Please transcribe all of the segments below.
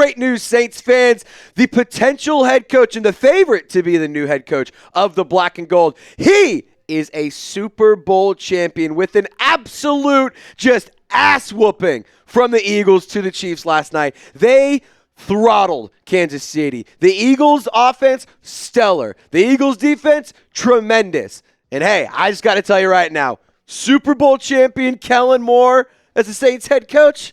great news, Saints fans. The potential head coach and the favorite to be the new head coach of the Black and Gold. He is a Super Bowl champion with an absolute just ass whooping from the Eagles to the Chiefs last night. They throttled Kansas City. The Eagles offense, stellar. The Eagles defense, tremendous. And hey, I just got to tell you right now, Super Bowl champion Kellen Moore as the Saints head coach,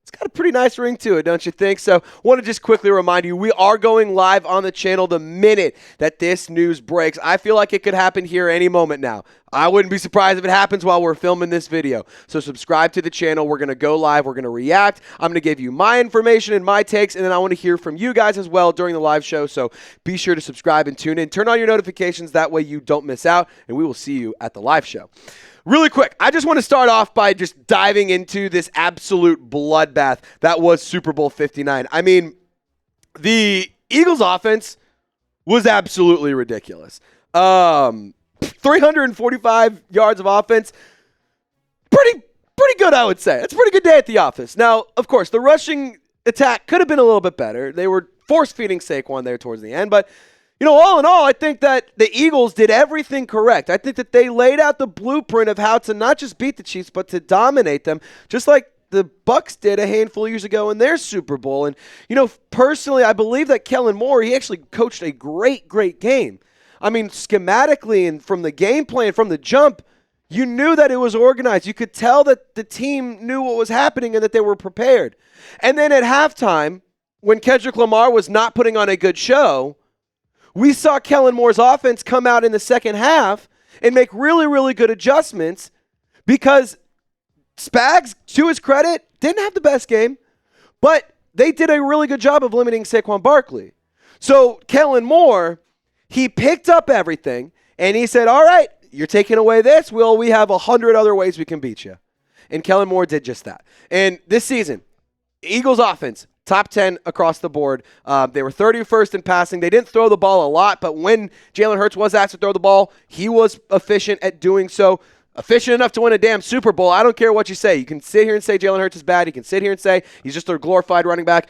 it's got a pretty nice ring to it, don't you think? So want to just quickly remind you, we are going live on the channel the minute that this news breaks. I feel like it could happen here any moment now. I wouldn't be surprised if it happens while we're filming this video. So subscribe to the channel. We're going to go live. We're going to react. I'm going to give you my information and my takes, and then I want to hear from you guys as well during the live show. So be sure to subscribe and tune in. Turn on your notifications. That way you don't miss out, and we will see you at the live show. Really quick, I just want to start off by just diving into this absolute bloodbath that was Super Bowl 59. I mean, the Eagles offense was absolutely ridiculous. 345 yards of offense, pretty good, I would say. It's a pretty good day at the office. Now, of course, the rushing attack could have been a little bit better. They were force-feeding Saquon there towards the end, but all in all, I think that the Eagles did everything correct. I think that they laid out the blueprint of how to not just beat the Chiefs, but to dominate them, just like the Bucs did a handful of years ago in their Super Bowl. And, personally, I believe that Kellen Moore, he actually coached a great game. I mean, schematically and from the game plan, from the jump, you knew that it was organized. You could tell that the team knew what was happening and that they were prepared. And then at halftime, when Kendrick Lamar was not putting on a good show, we saw Kellen Moore's offense come out in the second half and make really good adjustments because Spags, to his credit, didn't have the best game, but they did a really good job of limiting Saquon Barkley. So Kellen Moore, he picked up everything and he said, all right, you're taking away this. Well, we have 100 other ways we can beat you. And Kellen Moore did just that. And this season, Eagles offense, top 10 across the board. They were 31st in passing. They didn't throw the ball a lot, but when Jalen Hurts was asked to throw the ball, he was efficient at doing so. Efficient enough to win a damn Super Bowl. I don't care what you say. You can sit here and say Jalen Hurts is bad. You can sit here and say he's just a glorified running back.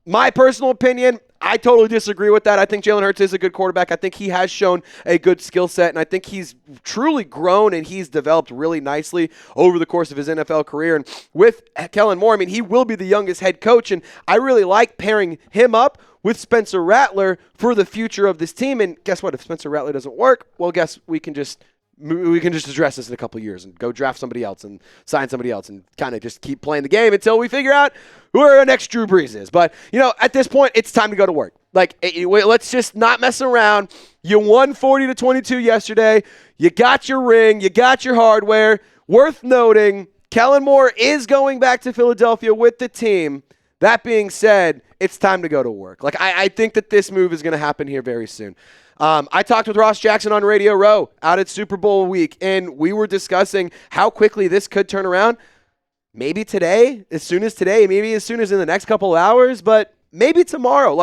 My personal opinion, I totally disagree with that. I think Jalen Hurts is a good quarterback. I think he has shown a good skill set, and I think he's truly grown and he's developed really nicely over the course of his NFL career. And with Kellen Moore, I mean, he will be the youngest head coach, and I really like pairing him up with Spencer Rattler for the future of this team. And guess what? If Spencer Rattler doesn't work, well, we can just address this in a couple of years and go draft somebody else and sign somebody else and kind of just keep playing the game until we figure out who our next Drew Brees is. But, at this point, it's time to go to work. Let's just not mess around. You won 40-22 yesterday. You got your ring. You got your hardware. Worth noting, Kellen Moore is going back to Philadelphia with the team. That being said, it's time to go to work. I think that this move is going to happen here very soon. I talked with Ross Jackson on Radio Row out at Super Bowl week, and we were discussing how quickly this could turn around. Maybe today, as soon as today, maybe as soon as in the next couple of hours, but maybe tomorrow.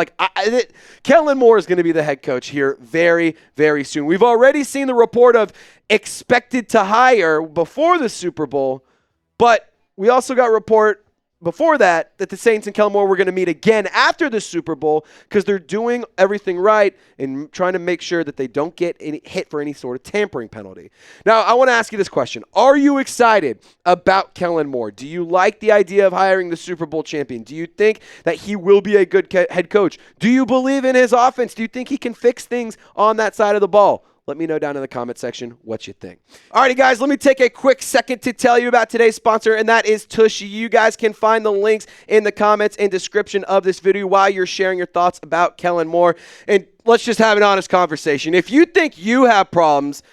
Kellen Moore is going to be the head coach here very, very soon. We've already seen the report of expected to hire before the Super Bowl, but we also got report before that the Saints and Kellen Moore were going to meet again after the Super Bowl because they're doing everything right and trying to make sure that they don't get hit for any sort of tampering penalty. Now, I want to ask you this question. Are you excited about Kellen Moore? Do you like the idea of hiring the Super Bowl champion? Do you think that he will be a good head coach? Do you believe in his offense? Do you think he can fix things on that side of the ball? Let me know down in the comment section what you think. Alrighty, guys, let me take a quick second to tell you about today's sponsor, and that is Tushy. You guys can find the links in the comments and description of this video while you're sharing your thoughts about Kellen Moore. And let's just have an honest conversation. If you think you have problems,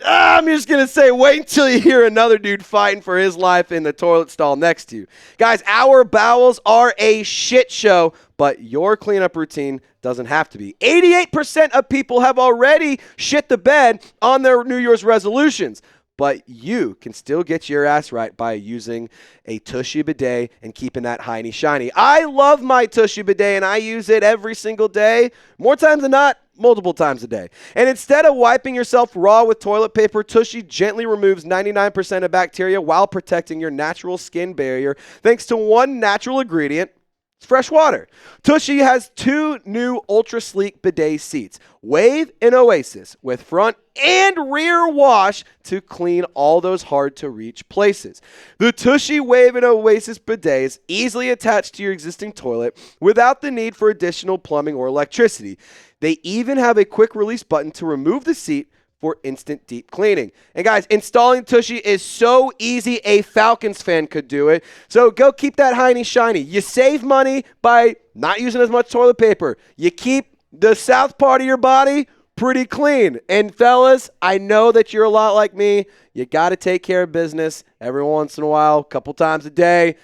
I'm just going to say wait until you hear another dude fighting for his life in the toilet stall next to you. Guys, our bowels are a shit show, but your cleanup routine doesn't have to be. 88% of people have already shit the bed on their New Year's resolutions, but you can still get your ass right by using a Tushy bidet and keeping that hiney shiny. I love my Tushy bidet, and I use it every single day, more times than not, multiple times a day. And instead of wiping yourself raw with toilet paper, Tushy gently removes 99% of bacteria while protecting your natural skin barrier thanks to one natural ingredient, It's fresh water. Tushy has 2 new ultra sleek bidet seats, Wave and Oasis, with front and rear wash to clean all those hard to reach places. The Tushy Wave and Oasis bidets easily attach to your existing toilet without the need for additional plumbing or electricity. They even have a quick release button to remove the seat for instant deep cleaning. And guys, installing Tushy is so easy, a Falcons fan could do it. So go keep that hiney shiny. You save money by not using as much toilet paper. You keep the south part of your body pretty clean. And fellas, I know that you're a lot like me. You got to take care of business every once in a while, a couple times a day.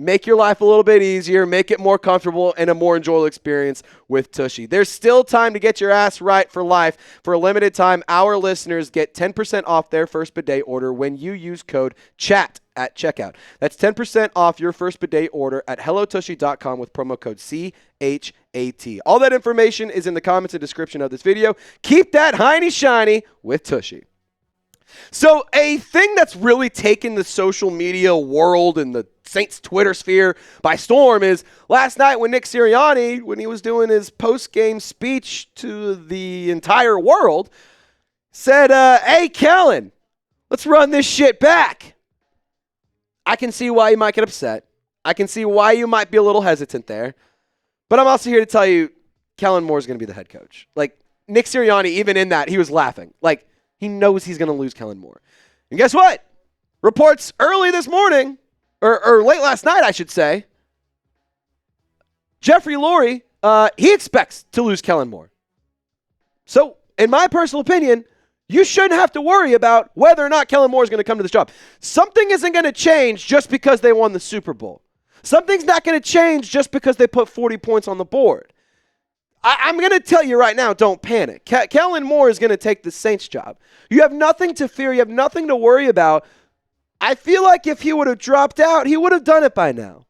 Make your life a little bit easier, make it more comfortable, and a more enjoyable experience with Tushy. There's still time to get your ass right for life. For a limited time, our listeners get 10% off their first bidet order when you use code CHAT at checkout. That's 10% off your first bidet order at hellotushy.com with promo code CHAT. All that information is in the comments and description of this video. Keep that hiney shiny with Tushy. So a thing that's really taken the social media world and the Saints Twitter sphere by storm is last night when Nick Sirianni, when he was doing his post-game speech to the entire world, said, hey, Kellen, let's run this shit back. I can see why you might get upset. I can see why you might be a little hesitant there. But I'm also here to tell you Kellen Moore is going to be the head coach. Like, Nick Sirianni, even in that, he was laughing. Like, he knows he's going to lose Kellen Moore. And guess what? Reports early this morning, or late last night, I should say, Jeffrey Lurie, he expects to lose Kellen Moore. So, in my personal opinion, you shouldn't have to worry about whether or not Kellen Moore is going to come to this job. Something isn't going to change just because they won the Super Bowl. Something's not going to change just because they put 40 points on the board. I'm going to tell you right now, don't panic. Kellen Moore is going to take the Saints job. You have nothing to fear. You have nothing to worry about. I feel like if he would have dropped out, he would have done it by now.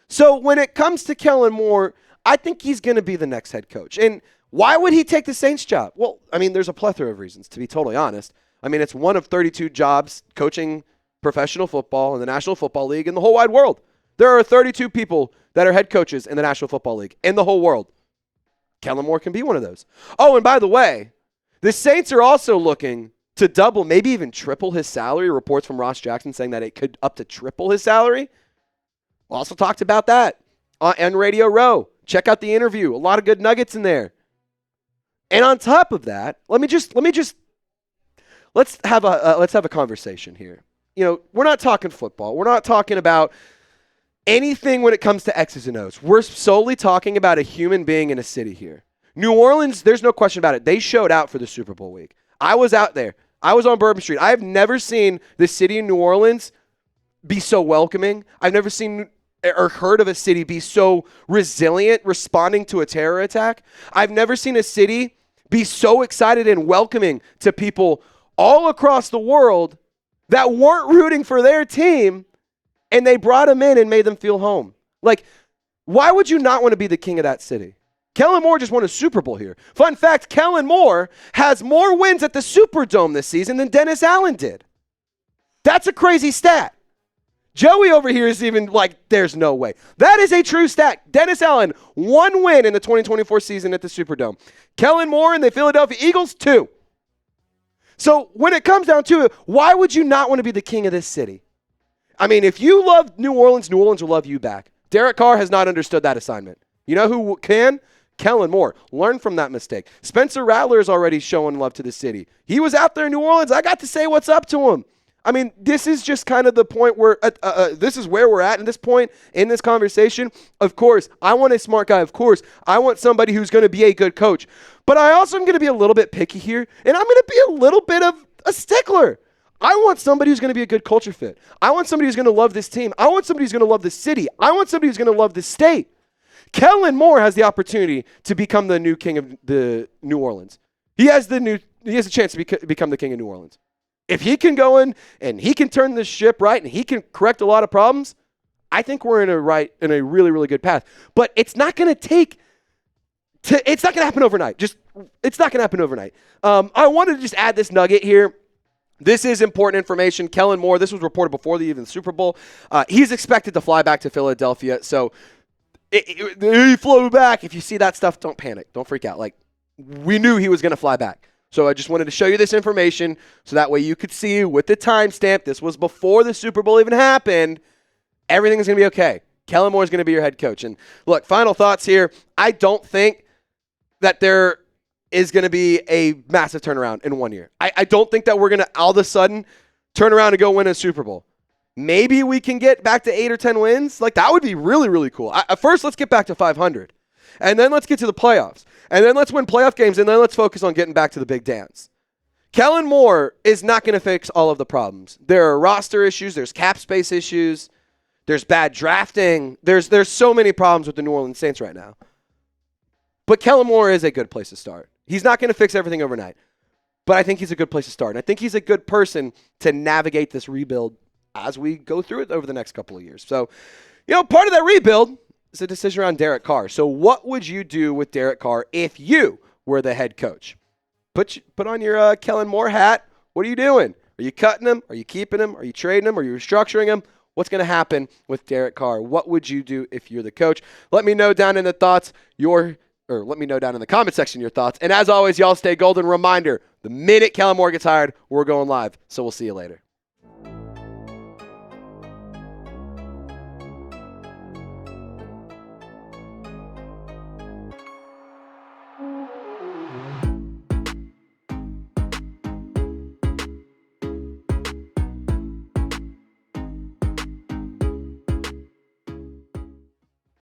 So when it comes to Kellen Moore, I think he's going to be the next head coach. And why would he take the Saints job? Well, I mean, there's a plethora of reasons, to be totally honest. I mean, it's one of 32 jobs coaching professional football in the National Football League in the whole wide world. There are 32 people that are head coaches in the National Football League in the whole world. Kellen Moore can be one of those. Oh, and by the way, the Saints are also looking to double, maybe even triple his salary. Reports from Ross Jackson saying that it could up to triple his salary. We also talked about that on Radio Row. Check out the interview. A lot of good nuggets in there. And on top of that, let's have a conversation here. You know, we're not talking football. We're not talking about anything when it comes to X's and O's. We're solely talking about a human being in a city here. New Orleans, there's no question about it. They showed out for the Super Bowl week. I was out there. I was on Bourbon Street. I have never seen the city of New Orleans be so welcoming. I've never seen or heard of a city be so resilient responding to a terror attack. I've never seen a city be so excited and welcoming to people all across the world that weren't rooting for their team, and they brought them in and made them feel home. Like, why would you not want to be the king of that city? Kellen Moore just won a Super Bowl here. Fun fact, Kellen Moore has more wins at the Superdome this season than Dennis Allen did. That's a crazy stat. Joey over here is even like, there's no way. That is a true stat. Dennis Allen, 1 win in the 2024 season at the Superdome. Kellen Moore and the Philadelphia Eagles, 2. So when it comes down to it, why would you not want to be the king of this city? I mean, if you love New Orleans will love you back. Derek Carr has not understood that assignment. You know who can? Kellen Moore. Learn from that mistake. Spencer Rattler is already showing love to the city. He was out there in New Orleans. I got to say what's up to him. I mean, this is just kind of the point where this is where we're at this point in this conversation. Of course, I want a smart guy. Of course, I want somebody who's going to be a good coach. But I also am going to be a little bit picky here, and I'm going to be a little bit of a stickler. I want somebody who's going to be a good culture fit. I want somebody who's going to love this team. I want somebody who's going to love this city. I want somebody who's going to love this state. Kellen Moore has the opportunity to become the new king of the New Orleans. He has a chance to become the king of New Orleans. If he can go in and he can turn this ship right and he can correct a lot of problems, I think we're in a really, really good path. But it's not going to happen overnight. It's not going to happen overnight. I wanted to just add this nugget here. This is important information. Kellen Moore, this was reported before even the Super Bowl. He's expected to fly back to Philadelphia. So He flew back. If you see that stuff, don't panic. Don't freak out. Like, we knew he was going to fly back. So I just wanted to show you this information so that way you could see with the timestamp, this was before the Super Bowl even happened, everything's going to be okay. Kellen Moore is going to be your head coach. And look, final thoughts here. I don't think that there is going to be a massive turnaround in 1 year. I don't think that we're going to all of a sudden turn around and go win a Super Bowl. Maybe we can get back to 8 or 10 wins. Like, that would be really, really cool. First, let's get back to 500. And then let's get to the playoffs. And then let's win playoff games. And then let's focus on getting back to the big dance. Kellen Moore is not going to fix all of the problems. There are roster issues. There's cap space issues. There's bad drafting. There's so many problems with the New Orleans Saints right now. But Kellen Moore is a good place to start. He's not going to fix everything overnight. But I think he's a good place to start. And I think he's a good person to navigate this rebuild as we go through it over the next couple of years. So, part of that rebuild is a decision around Derek Carr. So what would you do with Derek Carr if you were the head coach? Put on your Kellen Moore hat. What are you doing? Are you cutting him? Are you keeping him? Are you trading him? Are you restructuring him? What's going to happen with Derek Carr? What would you do if you're the coach? Let me know down in the let me know down in the comment section your thoughts. And as always, y'all stay golden. Reminder, the minute Kellen Moore gets hired, we're going live. So we'll see you later.